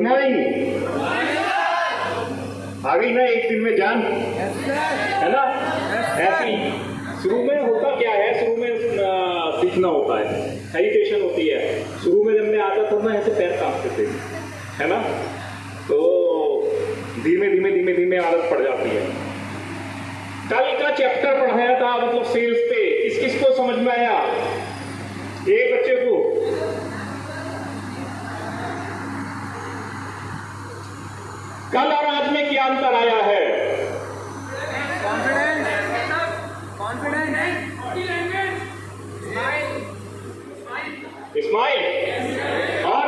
Good morning. आ गई ना एक दिन में जान, है ना? ऐसी शुरू में होता क्या है, शुरू में सीखना होता है, हेजिटेशन होती है। शुरू में जब मैं आता था ना ऐसे पैर कांपते थे, है ना? तो धीमे धीमे धीमे धीमे आदत पड़ जाती है। कल का चैप्टर पढ़ाया था मतलब सेल्स पे, किस किस को समझ में आया? एक बच्चे को कल और आज में क्या अंतर आया है? स्माइल और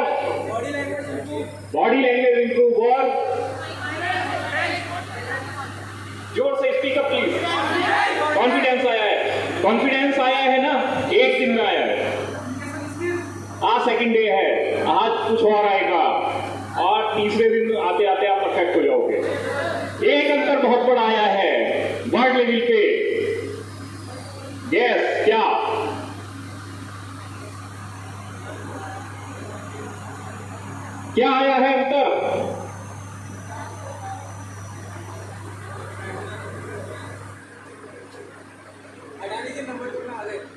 बॉडी लैंग्वेज इंप्रूव और जोर से स्पीक अप प्लीज। कॉन्फिडेंस आया है, कॉन्फिडेंस आया है ना, एक दिन में आया है। आज सेकंड डे है, आज कुछ और आएगा और तीसरे दिन आते आते आप परफेक्ट हो जाओगे। एक अंतर बहुत बड़ा आया है वर्ड लेवल पे। यस, क्या क्या आया है अंतर?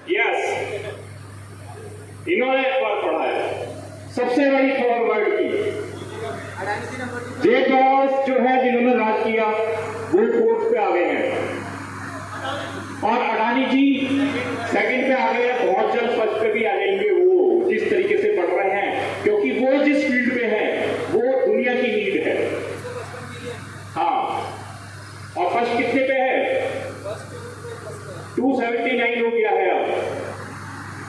यस, इन्होंने पढ़ा है सबसे बड़ी खबर वर्ल्ड की। जेटॉस जो है जिन्होंने राज किया वो फोर्थ पे आ गए हैं और अडानी जी सेकंड पे आ गए हैं। बहुत जल्द फर्स्ट पे भी आ जाएंगे। वो जिस तरीके से बढ़ रहे हैं, क्योंकि वो जिस फील्ड में है वो दुनिया की नीड है। हाँ, और फर्स्ट कितने पे है? 279 हो गया है अब,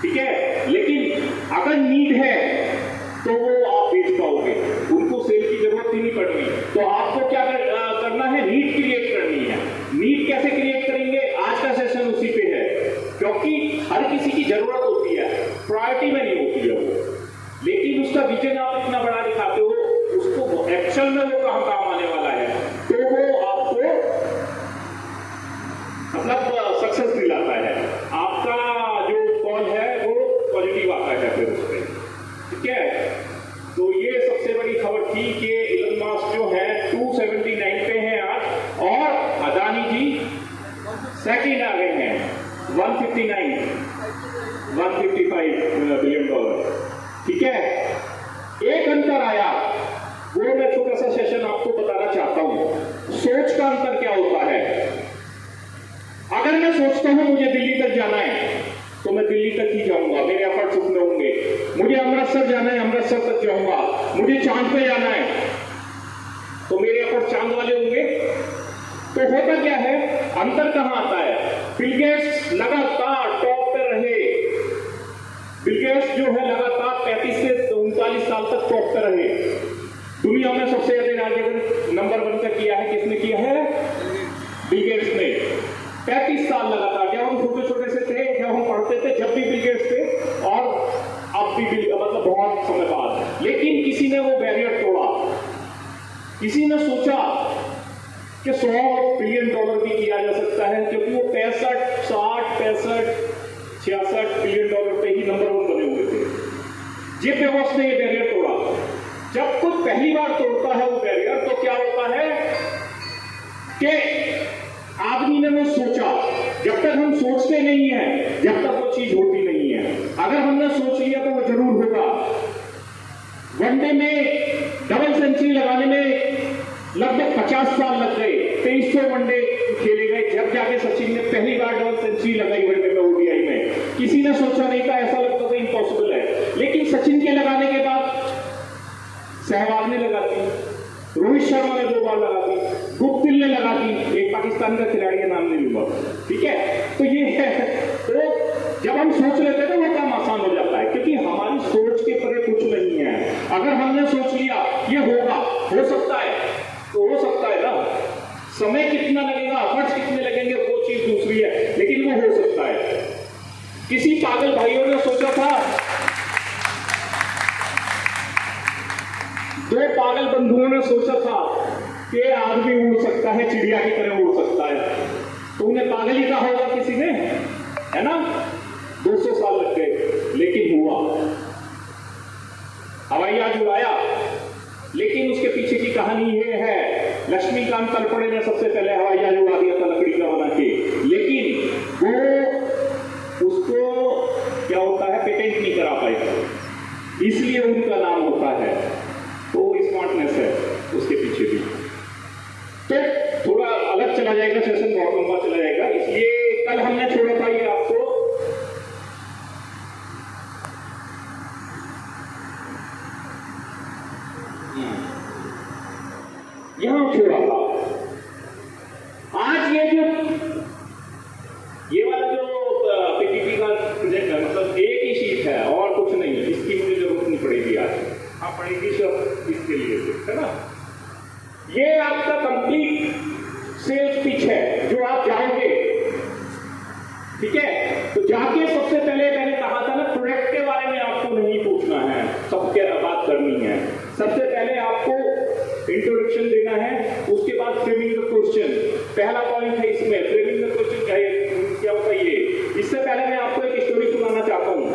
ठीक है। लेकिन अगर नीड है तो वो आप बेच पाओगे, उनको सेल की जरूरत ही नहीं पड़नी। तो आपको क्या करना है? नीड क्रिएट करनी है। नीड कैसे क्रिएट करेंगे? आज का सेशन उसी पे है, क्योंकि हर किसी की जरूरत होती है, प्रायोरिटी में नहीं होती है वो। लेकिन उसका विजन आप इतना बड़ा दिखाते हो, उसको एक्शन में वो कहां काम आने वाला है, तो वो आपको मतलब सक्सेस दिलाता है। आपका जो कॉल है वो पॉजिटिव आता है फिर उस पर, ठीक है। तो ये सबसे बड़ी खबर थी कि इलन मस्क जो है 279 पे है आज और अडानी जी सेकंड आ गए हैं 155 बिलियन डॉलर, ठीक है। एक अंतर आया, वो मैं छोटा सा सेशन आपको बताना चाहता हूं। सोच का अंतर क्या होता है? अगर मैं सोचता हूं मुझे दिल्ली तक जाना है तो मैं दिल्ली तक ही जाऊंगा, मेरे एफर्ट्स उसमें होंगे। मुझे अमृतसर जाना है, अमृतसर तक जाऊंगा। मुझे चांद पे जाना है तो मेरे एफर्ट्स चांद वाले होंगे। तो होता क्या है, अंतर कहां आता है? बिल गेट्स लगातार टॉप पे रहे। बिल गेट्स जो है लगातार 35 से 39 साल तक टॉप पे रहे। दुनिया में सबसे ज्यादा नंबर 1 का किया है, किसने किया है? बिल गेट्स ने। 35 साल लगातार, जब हम छोटे छोटे से थे, जब हम पढ़ते थे, जब भी बिल गेट्स थे और अब भी मतलब बहुत समय बाद। लेकिन किसी ने वो बैरियर तोड़ा, किसी ने सोचा कि 100 बिलियन डॉलर भी किया जा सकता है, क्योंकि वो 65, 60, 65, 66 बिलियन डॉलर पे ही नंबर 1 बने हुए थे। जेफ बेजोस ने ये बैरियर तोड़ा। जब कोई पहली बार तोड़ता है वो बैरियर, तो क्या होता है कि आदमी ने वो सोचा। जब तक हम सोचते नहीं है, जब तक वो चीज होती नहीं है। अगर हमने सोच लिया तो वो जरूर होगा। वनडे में डबल सेंचुरी लगाने में लगभग 50 साल लग गए, 2300 वनडे खेले गए, जब जाके सचिन ने पहली बार डबल सेंचुरी लगाई वनडे में, ओडीआई में। किसी ने सोचा नहीं था, ऐसा लगता था इम्पॉसिबल है। लेकिन सचिन के लगाने के बाद सहवाग ने लगा दी, रोहित शर्मा ने 2 बार लगा दी, गुप्तिल ने लगा दी, एक पाकिस्तान का खिलाड़ी का नाम नहीं लूंगा, ठीक है। तो ये है, तो जब हम सोच लेते हैं तो वो काम आसान हो जाता है, क्योंकि हमारी सोच के परे कुछ नहीं है। अगर हमने सोच लिया ये होगा, हो सकता है, तो हो सकता है ना। समय कितना लगेगा, एफर्ट्स कितने लगेंगे, वो चीज दूसरी है, लेकिन वो हो सकता है। किसी पागल भाइयों ने सोचा था, 2 पागल बंधुओं ने सोचा था कि आदमी उड़ सकता है, चिड़िया की तरह उड़ सकता है। तो उन्हें पागल ही कहा होगा किसी ने, है ना। 200 साल लग गए, लेकिन हुआ। हवाई जहाज उड़ाया, लेकिन उसके पीछे की कहानी ये है, लक्ष्मीकांत तलपड़े ने सबसे पहले हवाई जहाज उड़ा दिया था लकड़ी का बना के, लेकिन वो उसको क्या होता है, पेटेंट नहीं करा पाए, इसलिए उनका नाम होता है। तो स्मार्टनेस है उसके पीछे भी। तो थोड़ा अलग चला जाएगा, सेशन बहुत लंबा चला जाएगा, इसलिए कल हमने छोड़ा था ये आपको यहां छोड़ा था। आज ये वाला जो पीपीटी का प्रोजेक्ट है, मतलब एक ही शीट है और कुछ नहीं, इसकी मुझे जरूरत नहीं पड़ेगी आज, हाँ पड़ेगी सिर्फ इसके लिए, है ना। ये आपका कंप्लीट सेल्स पिच है जो आप जाओगे, ठीक है। तो जाके सबसे पहले मैंने कहा था ना, प्रोडक्ट के बारे में आपको नहीं पूछना है, सबके बात करनी है। सबसे पहले आपको इंट्रोडक्शन देना है, उसके बाद फ्रेमिंग द क्वेश्चन, पहला पॉइंट है इसमें फ्रेमिंग द क्वेश्चन क्या होता है ये। इससे पहले मैं आपको एक स्टोरी सुनाना चाहता हूं।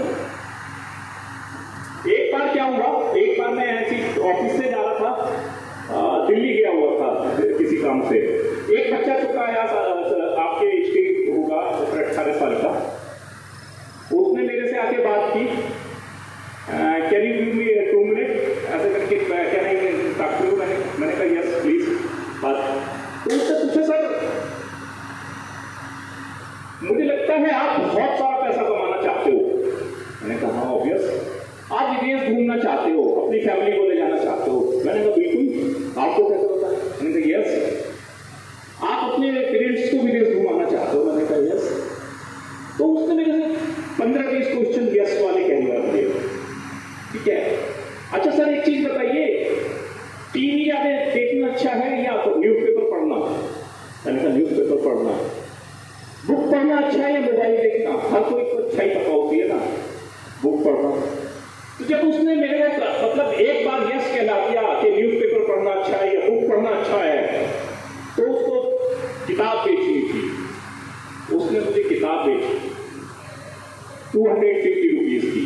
एक बार क्या हुआ, एक बार मैं ऐसी ऑफिस से जा रहा था, दिल्ली गया हुआ था किसी काम से। एक बच्चा चुका आया, आपके स्टेज होगा 18 साल का, उसने मेरे से आके बात की, can you give me 2 minute, ऐसे करके क्या नहीं मैंने कहा यस प्लीज बात। तो उससे पूछे, सर मुझे लगता है आप बहुत सारा पैसा कमाना चाहते हो। मैंने कहा ऑब्वियस, आप विदेश घूमना चाहते हो, अपनी फैमिली को ले जाना चाहते हो। मैंने कहा बिल्कुल, आपको कैसे पता है। मैंने कहा यस। आप अपने पेरेंट्स को विदेश घुमाना चाहते हो। मैंने कहा यस। तो उसने मेरे से 15-20 क्वेश्चन यस वाले कहने दिए, ठीक है। अच्छा सर एक चीज बताइए, टीवी या देखना अच्छा है या तो न्यूज़पेपर पढ़ना। मैंने कहा न्यूज़पेपर पढ़ना। बुक पढ़ना अच्छा है या मोबाइल देखना। हर कोई को अच्छा ही पता होती है ना, बुक पढ़ना। तो जब उसने मेरे को मतलब एक बार यस कहला दिया कि न्यूज़पेपर पढ़ना अच्छा है या बुक पढ़ना अच्छा है, तो उसको किताब बेचनी थी। उसने मुझे किताब बेची 250 रुपीज की।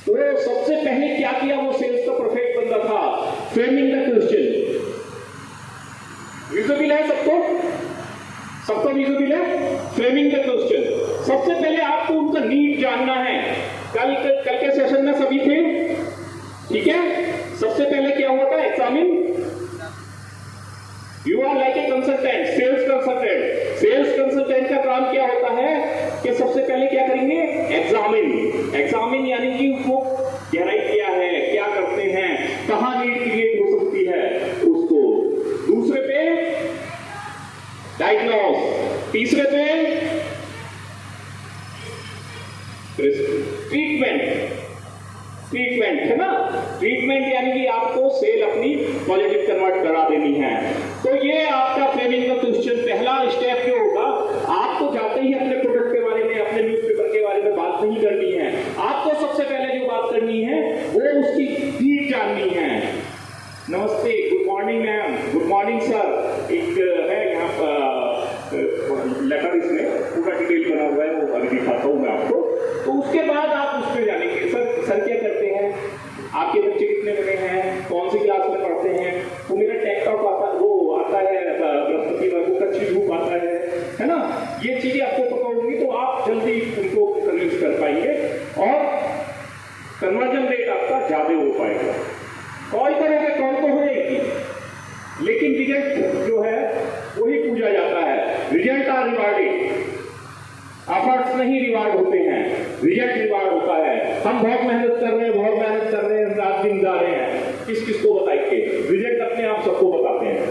तो सबसे पहले क्या किया, वो सेल्स का परफेक्ट बंदा था, फ्रेमिंग द क्वेश्चन। विजुअल है सबको विजुअल है, फ्रेमिंग द क्वेश्चन। सबसे पहले आपको उनका नीड जानना है। कल के सेशन में सभी थे, ठीक है। सबसे पहले क्या हुआ था, examine. You are like a consultant, sales consultant. Sales consultant का काम क्या होता है कि सबसे पहले क्या करेंगे, एग्जामिन यानी कि वो गहराई क्या है, क्या करते हैं, कहां नीड क्रिएट हो सकती है उसको। दूसरे पे डायग्नोस, तीसरे पे ट्रीटमेंट है ना। ट्रीटमेंट यानी कि आपको सेल अपनी पॉजिटिव कन्वर्ट करा देनी है। तो ये आपका फ्रेमिंग का क्वेश्चन पहला स्टेप जो होगा, आपको जाते ही अपने प्रोडक्ट के बारे में, अपने न्यूज़पेपर के बारे में बात नहीं करनी है। आपको सबसे पहले जो बात करनी है वो उसकी नीड जाननी है। नमस्ते, good morning ma'am, good morning sir. एक है यहाँ लेटर, इसमें पूरा डिटेल बना हुआ है, वो अभी दिखाता हूँ मैं आपको। तो उसके बाद आप उसमें जानेंगे, सर क्या करते हैं, आपके बच्चे कितने बड़े हैं, कौन सी क्लास में पढ़ते हैं। तो मेरा टैग टॉप आता है बृहस्पतिवार को, कच्ची धूप आता है ना। ये चीजें आपको पता होगी तो आप जल्दी उनको कन्विंस कर पाएंगे और कन्वर्जन रेट आपका ज्यादा हो पाएगा। कॉल करोगे कॉल तो होएगी, लेकिन रिजल्ट जो है वही पूछा जाता है। रिजल्ट आर रिवार्डेड, एफर्ट्स नहीं रिवार्ड होते हैं, रिजल्ट रिवार्ड होता है। हम बहुत मेहनत कर रहे हैं, रात दिन जा रहे हैं, किसको बताएंगे, रिजल्ट अपने आप सबको बताते हैं,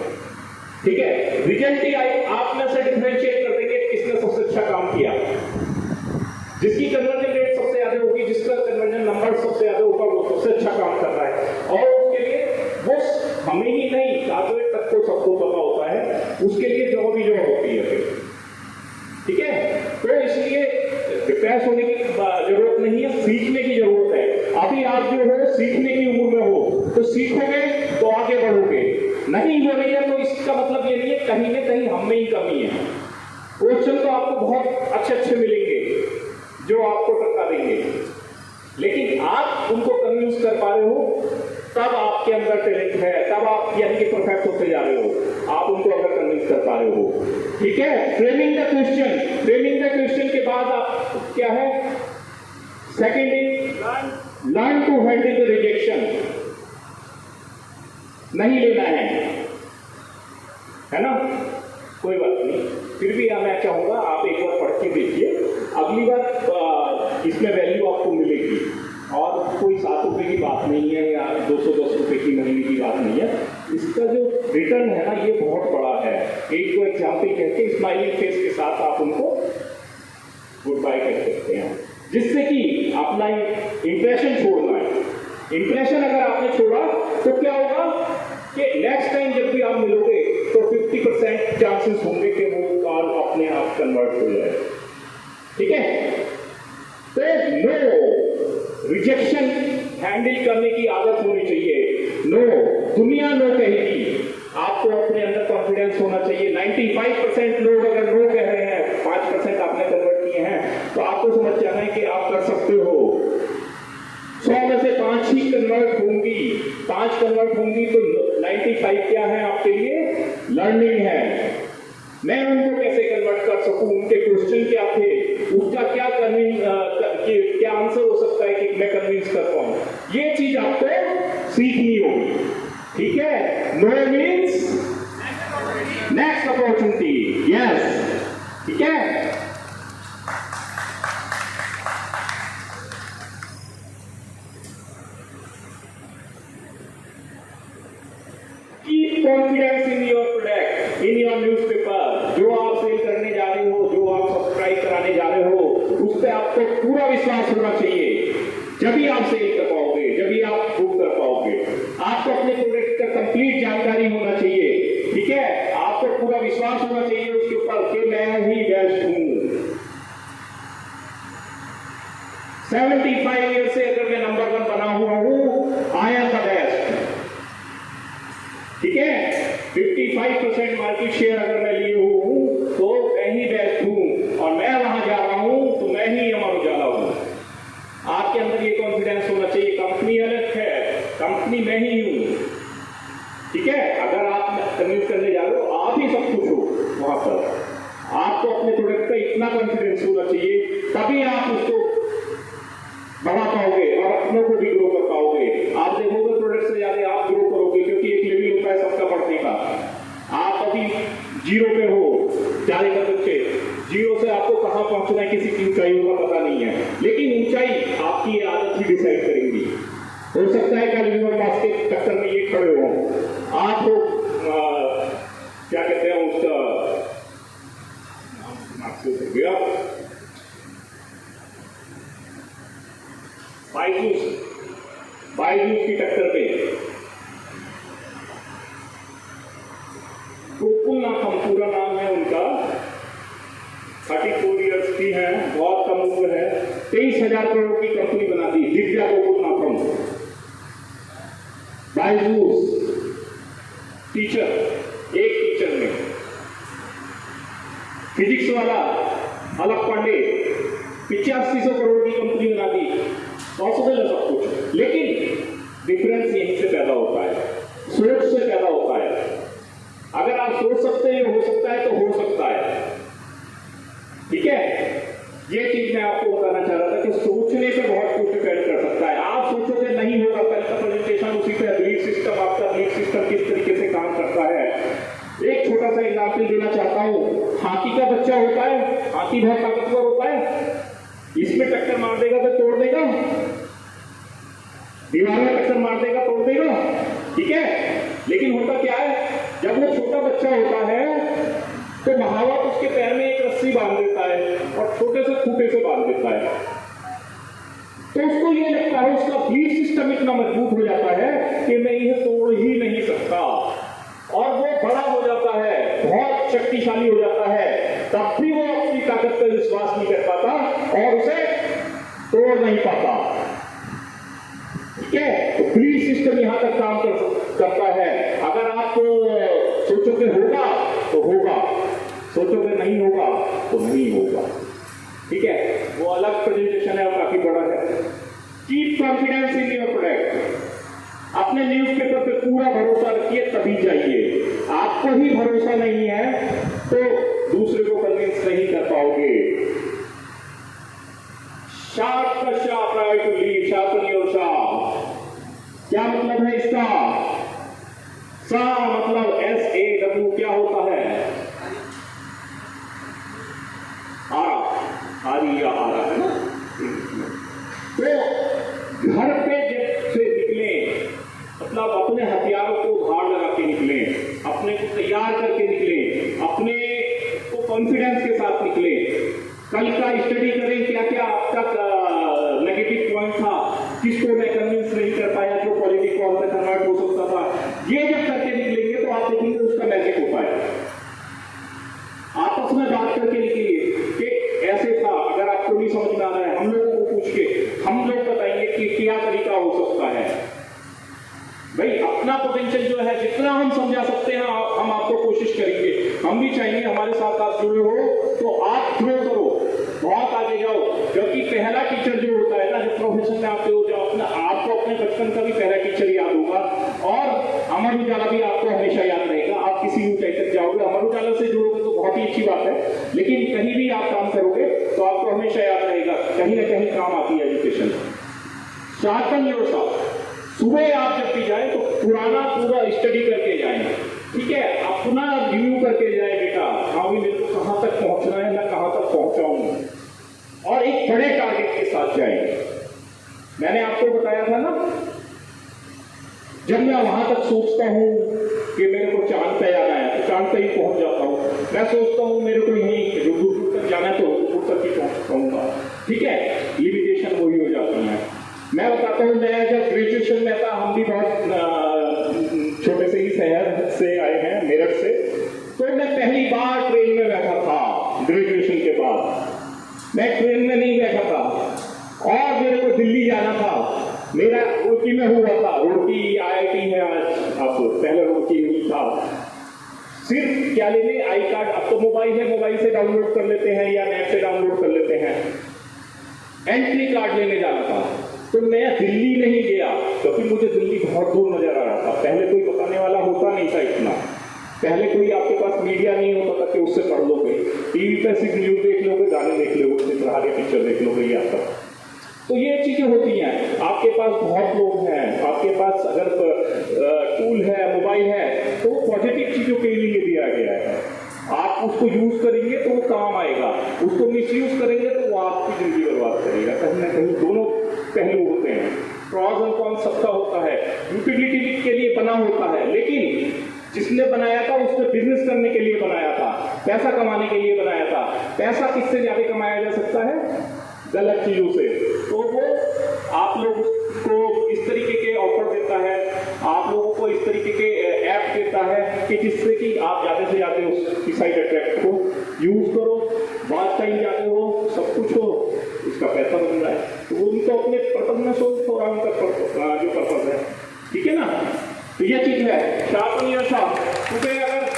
ठीक है। रिजल्ट ही आप में से डिफरेंशिएट कर देंगे किसने सबसे अच्छा काम किया। जिसकी कन्वर्जन रेट सबसे ज्यादा होगी, जिसका कन्वर्जन नंबर सबसे ज्यादा होगा, वो सबसे अच्छा काम कर रहा है। और उसके लिए वो हमें ही नहीं, ग्रेजुएट तक को सबको पता होता है, उसके लिए जॉब ही जॉब होती है फिर, ठीक है। तो इसलिए डिप्रेस होने की जरूरत नहीं है, सीखने की जरूरत है। अभी आप जो हो सीखने की उम्र में हो, तो सीखोगे तो आगे बढ़ोगे। नहीं हो रही है तो इसका मतलब ये नहीं है कहीं ना कहीं हम में ही कमी है। क्वेश्चन तो आपको बहुत अच्छे मिलेंगे जो आपको टक्का देंगे, लेकिन आप उनको कन्विंस कर पा रहे हो अगर टैलेंट है तब आप यानी कि परफेक्ट होते जा रहे हो, आप उनको अगर कन्विंस कर पा रहे हो। ठीक है, framing the question, framing the question के बाद आप क्या है, second is learn to handle the rejection. नहीं लेना है ना, कोई बात नहीं, फिर भी मैं चाहूंगा आप एक बार पढ़ के देखिए, अगली बार इसमें वैल्यू आपको मिलेगी। और कोई 7 रुपए की बात नहीं है या 210 रुपए की महीने की बात नहीं है, इसका जो रिटर्न है ना ये बहुत बड़ा है। एक दो एग्जाम्पल कहते स्माइलिंग फेस के साथ आप उनको गुड बाय कर सकते हैं, जिससे कि अपना इंप्रेशन छोड़ना है। इंप्रेशन अगर आपने छोड़ा तो क्या होगा कि नेक्स्ट टाइम जब भी आप मिलोगे तो 50% चांसेस होंगे कि वो कॉल अपने आप कन्वर्ट हो जाए। ठीक है, तो नो रिजेक्शन हैंडल करने की आदत होनी चाहिए। नो, दुनिया नो कहेगी, आपको अपने अंदर कॉन्फिडेंस होना चाहिए। 95% लोग अगर नो कह रहे हैं, 5% आपने कन्वर्ट किए हैं, तो आपको समझ जाना है कि आप कर सकते हो। 100 में से 5 ही कन्वर्ट होंगी, 5 कन्वर्ट होंगी तो 95 क्या है आपके लिए, लर्निंग है। मैं उनको कैसे कन्वर्ट कर सकूं, उनके क्वेश्चन क्या थे, उसका क्या क्या आंसर हो सकता है कि मैं कन्विंस कर पाऊं, ये चीज आपको सीखनी होगी। ठीक है, no means next opportunity, yes. ठीक है, confidence in your product, in your newspaper. जो आप सेल करने जा रहे हो, जो आप सब्सक्राइब कराने जा रहे हो, उस पर आपको पूरा विश्वास होना चाहिए। जब भी आप सेल कर पाओगे, जब भी आप बुक कर पाओगे, आपको अपने प्रोडक्ट का कंप्लीट जानकारी होना चाहिए। ठीक है, आपको पूरा विश्वास होना चाहिए उसके ऊपर कि मैं ही बेस्ट हूं। 75 ईयर से अगर मैं नंबर 1 बना हुआ हूं, आई एम द बेस्ट। ठीक है, 55% मार्केट शेयर अगर मैं लिए हूं तो मैं ही बेस्ट हूं, और मैं वहां जा रहा हूं तो मैं ही अमर उजाला हूं। आपके अंदर ये कॉन्फिडेंस होना चाहिए। कंपनी अलग है, कंपनी मैं ही हूं। ठीक है, अगर आप कन्विंस करने जा रहे हो, आप ही सब कुछ हो वहां पर, आपको अपने प्रोडक्ट का इतना कॉन्फिडेंस होना चाहिए, तभी आप उसको बढ़ा पाओगे और अपनों को भी ग्रो कर पाओगे। आप देखोगे प्रोडक्ट से ज्यादा आप ग्रो करोगे, क्योंकि एक लेवल होता है सबका बढ़ने का। आप अभी 0 पे हो, ज्यादातर बच्चे 0 से आपको कहां पहुंचना है, किसी की ऊंचाइयों का पता नहीं है, लेकिन ऊंचाई आपकी आदत ही डिसाइड करेंगी। हो सकता है कल यूनिवर्स पास के चक्कर में ये खड़े हो, आप हो क्या कहते हैं उसका गया बायजूस की टक्कर पे गोकुल नाथम पूरा नाम है उनका, 34 ईयर्स की है, बहुत कम उम्र है, 23,000 करोड़ की कंपनी बना दी, दिव्या गोकुल नाथम। बायजूस टीचर, एक टीचर में फिजिक्स वाला अलग पांडे 8500 करोड़ की कंपनी बना दी। पॉसिबल है सब कुछ, लेकिन डिफरेंस यहीं से पैदा होता है, सोच से पैदा होता है। अगर आप सोच सकते हैं हो सकता है तो हो सकता है। ठीक है, ये चीज मैं आपको बताना चाह रहा था कि सोचने पे बहुत कुछ डिपेंड कर सकता है। आप सोचोगे नहीं होगा, पहले का प्रेजेंटेशन उसी पे, बिलीफ सिस्टम, आपका बिलीफ सिस्टम किस तरीके से काम करता है। एक छोटा सा एग्जाम्पल देना चाहता हूं। हाथी का बच्चा होता है, हाथी बहुत ताकतवर होता है, इसमें टक्कर मार देगा तो तोड़ देगा, दीवार में टक्कर मार देगा तोड़ देगा। ठीक है, लेकिन होता क्या है, जब वो छोटा बच्चा होता है तो महावत उसके पैर में एक रस्सी बांध देता है और छोटे से खूंटे से बांध देता है, तो उसको ये लगता है, उसका बिलीफ सिस्टम इतना मजबूत हो जाता है कि मैं ये तोड़ ही नहीं सकता, और वो बड़ा हो जाता है, बहुत शक्तिशाली हो जाता है, तब भी वो अपनी ताकत पर विश्वास नहीं कर पाता और उसे तोड़ नहीं पाता। ठीक है, तो बिलीफ सिस्टम यहां तक काम करता है। अगर आप सोचोगे होगा तो होगा, सोचोगे नहीं होगा तो नहीं होगा। ठीक है, वो अलग प्रेजेंटेशन है और काफी बड़ा है। Keep confidence in your product. अपने न्यूज़पेपर पे पूरा भरोसा रखिए, तभी जाइए। आपको ही भरोसा नहीं है तो दूसरे को कन्विंस नहीं कर पाओगे। शार्प का sharp right to leave, sharpen your sharp. क्या मतलब है इसका? सा मतलब SAW क्या होता है? आरिया आ रहा है ना। तो घर पे जब से निकले, मतलब अपने हथियारों को धार लगा के निकले, अपने को तैयार करके निकले, अपने को कॉन्फिडेंस के साथ निकले। कल का स्टडी करें, क्या क्या अब तक नेगेटिव पॉइंट था, किसको मैं कन्विंस नहीं कर पाया, जो पॉलिटिक्स को हमने कन्वर्ट हो सकता था। ये जब करके निकलेंगे तो आप देखेंगे उसका मैजिक होता है। आपस में बात करके निकलिए कि ऐसे था, अगर आपको नहीं समझ में आ रहा है हम लोगों को पूछ के हम लोग बताएंगे कि क्या तरीका हो सकता है। भाई अपना पोटेंशियल जो है जितना हम समझा सकते हैं हम आपको कोशिश करेंगे। हम भी चाहेंगे हमारे साथ आप जुड़े हो तो आप ग्रो करो, बहुत आगे जाओ। क्योंकि पहला टीचर जो होता है ना, जब प्रोफेशन में आते हो, जो अपना आपको अपने बचपन का भी पहला टीचर याद होगा और अमर उजाला भी आपको हमेशा याद रहेगा। आप किसी ऊंचाई तक जाओगे, अमर उजाला से जुड़ोगे तो बहुत ही अच्छी बात है, लेकिन कहीं भी आप काम करोगे तो आपको हमेशा याद रहेगा, कहीं ना कहीं काम आती है एजुकेशन। Sharpen your sharp. सुबह आप जब भी जाए तो पुराना पूरा स्टडी करके जाए, ठीक है, अपना रिव्यू करके जाए। बेटा हाँ भी मेरे को कहां तक पहुंचना है, मैं कहां तक पहुंचा हूं, और एक बड़े टारगेट के साथ जाए। मैंने आपको बताया था ना, जब मैं वहां तक सोचता हूं कि मेरे को चांद पे जाना है तो चांद पे ही पहुंच जाता हूं। मैं सोचता हूं मेरे को यहीं दूर तक जाना है तो दूर तक ही पहुंच पाऊंगा, ठीक है। लिमिटेशन वही हो जाती है। मैं बताता हूँ, मैं जब ग्रेजुएशन में था, हम भी बहुत छोटे से ही शहर से आए हैं, मेरठ से। तो मैं पहली बार ट्रेन में बैठा था ग्रेजुएशन के बाद। मैं ट्रेन में नहीं बैठा था और मेरे को दिल्ली जाना था। मेरा रुड़की में हुआ था, रुड़की IIT है आज, अब पहले रुड़की नहीं था। सिर्फ क्या लेने, आई कार्ड। अब तो मोबाइल है, मोबाइल से डाउनलोड कर लेते हैं या नेट से डाउनलोड कर लेते हैं। एंट्री कार्ड लेने जाना था। तो मैं दिल्ली नहीं गया क्योंकि मुझे दिल्ली बहुत दूर नजर आ रहा था। पहले कोई बताने वाला होता नहीं था इतना, पहले कोई आपके पास मीडिया नहीं होता था कि उससे पढ़ लोगे, टीवी पे सिर्फ न्यूज देख लोगे, गाने देख लोगे, चित्रहारी पिक्चर देख लोगे या सब। तो ये चीजें होती हैं। आपके पास बहुत लोग हैं, आपके पास अगर टूल है, मोबाइल है, तो पॉजिटिव चीजों के लिए दिया गया है। आप उसको यूज करेंगे तो वो काम आएगा, उसको मिसयूज करेंगे तो वो आपकी जिंदगी बर्बाद करेगा। कहीं ना कहीं दोनों पहलू होते हैं, प्रॉस और कॉन्स सबका होता है। यूटिलिटी के लिए बना होता है, लेकिन जिसने बनाया था उसने बिजनेस करने के लिए बनाया था, पैसा कमाने के लिए बनाया था। पैसा किससे ज्यादा कमाया जा सकता है? गलत चीजों से। तो वो आप लोगों को इस तरीके के ऑफर देता है, आप लोगों को इस तरीके के ऐप देता है कि जिससे कि आप ज्यादा से ज्यादा उसकी साइड अट्रैक्ट हो, यूज करो, बात टाइम जाते हो, सब कुछ हो, इसका पैसा बन रहा है। तो वो उनको अपने पर्पज में सोच थोड़ा उनका जो पर्पज है, ठीक है ना। तो ये चीज है शार्पन योर शार्प। क्योंकि अगर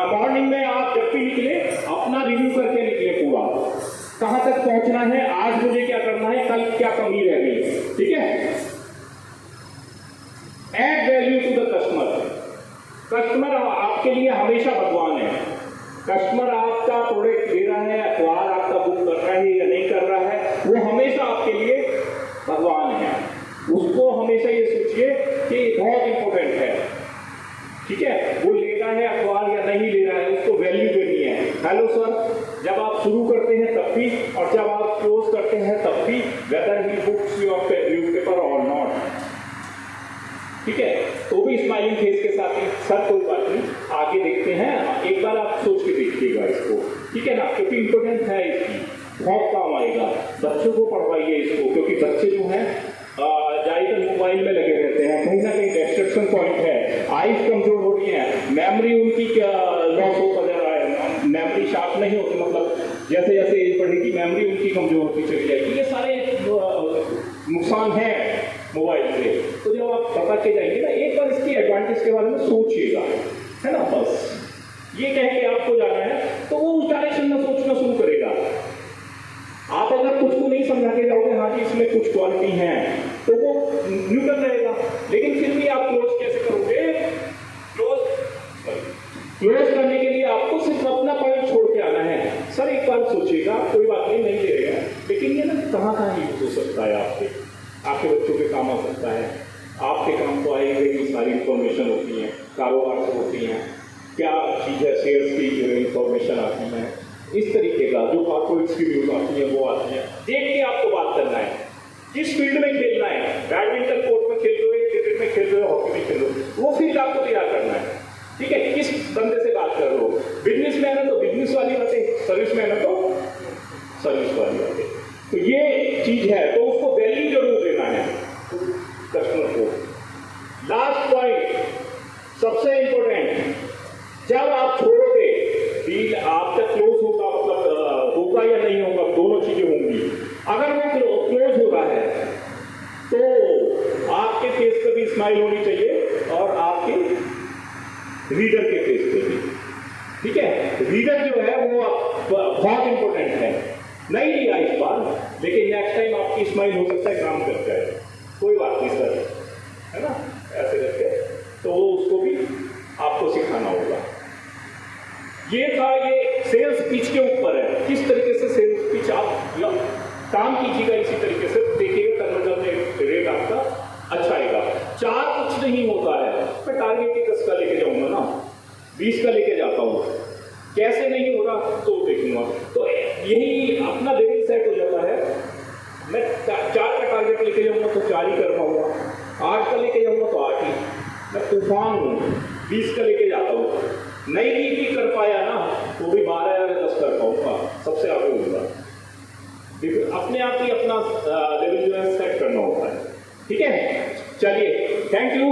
मॉर्निंग में आप जब भी निकले अपना रिव्यू करके निकले, पूरा कहां तक पहुंचना है, आज मुझे क्या करना है, कल क्या कमी रह गई, ठीक है। Add value to the customer. Customer आपके लिए हमेशा भगवान है। कस्टमर आपका प्रोडक्ट ले रहा है, अखबार आपका बुक कर रहा है या नहीं कर रहा है, वो हमेशा आपके लिए भगवान है। उसको हमेशा ये सोचिए कि बहुत इंपॉर्टेंट है, ठीक है। वो ले रहा है अखबार या नहीं ले रहा है, उसको वैल्यू देनी है। हेलो सर, जब आप शुरू करते हैं तब भी और जब आप क्लोज करते हैं तब भी, weather he books your newspaper और नॉट, ठीक है। तो भी स्माइलिंग फेस के साथ ही, सर कोई बात नहीं, आगे देखते हैं, एक बार आप सोच के देखिएगा इसको, ठीक है ना, क्योंकि इंपॉर्टेंट है, इसकी बहुत काम आएगा। बच्चों को पढ़वाइए इसको, क्योंकि बच्चे जो हैं ज्यादातर मोबाइल में लगे रहते हैं, कहीं ना कहीं डिस्ट्रैक्शन पॉइंट है, आईज कमजोर हो रही है, मेमोरी उनकी लॉस होता जा रहा है, मेमोरी शार्प नहीं होती, मतलब जैसे जैसे एज बढ़ेगी मेमोरी उनकी कमजोर होती चली जाएगी। ये सारे नुकसान हैं मोबाइल से। तो जब आप पता के जाएंगे ना, एक बार इसकी एडवांटेज के बारे में सोचिएगा, है ना। बस ये कह के आपको जाना है तो वो उस डायरेक्शन में सोचना शुरू करेगा। आप अगर कुछ को नहीं समझा के जाओगे हाँ जी इसमें कुछ क्वालिटी है तो वो न्यूट्रल रहेगा, लेकिन फिर भी आप क्लोज कैसे करोगे? क्लोज करने के लिए आपको सिर्फ अपना पॉइंट छोड़ के आना है। सर एक बार सोचिएगा, कोई बात नहीं, नहीं दे रहेगा, लेकिन ये ना कहाँ यूज हो सकता है, आपके बच्चों के काम आ सकता है, आपके काम को आई हुई सारी इंफॉर्मेशन होती है, कारोबार से होती हैं, क्या चीज़ है सेल्स की जो इंफॉर्मेशन आती है, इस तरीके का जो कॉर्पोरेट्स की न्यूज आती है वो आती है। देख के आपको बात करना है, किस फील्ड में खेलना है, बैडमिंटन कोर्ट में खेल रहे हो, क्रिकेट में खेल रहे हो, हॉकी में खेल रहे हो, वो फील्ड आपको तैयार करना है। ठीक है, किस बंदे से बात कर रहे हो, बिजनेस मैन है तो बिजनेस वाली बातें, सर्विस मैन है तो सर्विस वाली बातें, तो ये चीज है, तो उसको वैल्यू जरूर देना है कस्टमर को। लास्ट पॉइंट सबसे इंपॉर्टेंट, जब आप छोड़ोगे डील आप तक क्लोज होगा, मतलब होगा या नहीं होगा, दोनों चीजें होंगी। अगर वो क्लोज हो रहा है तो आपके फेस पर भी स्माइल होनी चाहिए और आपके रीडर के फेस पे भी। ठीक है, रीडर जो है वो बहुत इंपॉर्टेंट है। नहीं लिया इस बार, लेकिन नेक्स्ट टाइम आपकी स्माइल हो सकता है काम कर जाए, कोई बात नहीं सर, है ना, ऐसे करके तो उसको भी आपको सिखाना होगा। ये था, ये सेल्स पिच के ऊपर है, किस तरीके से सेल्स पिच आप काम कीजिएगा, इसी तरीके से देखिएगा कन्वर्जन रेट आपका अच्छा आएगा। 4 कुछ नहीं होता है, मैं टारगेट ही 10 का लेके जाऊंगा ना, 20 का लेके जाता हूँ, कैसे नहीं हो रहा तो देखूंगा, तो यही अपना लेवल सेट हो जाता है। मैं 4 का टारगेट लेके जाऊंगा तो 4 ही कर पाऊंगा, 8 का लेके जाऊंगा तो 8 ही। मैं तूफान हूँ, 20 का लेके जाता हूँ, नहीं भी कर पाया ना तो भी 12 या 10 कर पाऊंगा, सबसे आगे होगा। अपने आप ही अपना लेवल जो है सेट करना होता है। ठीक है, चलिए, थैंक यू।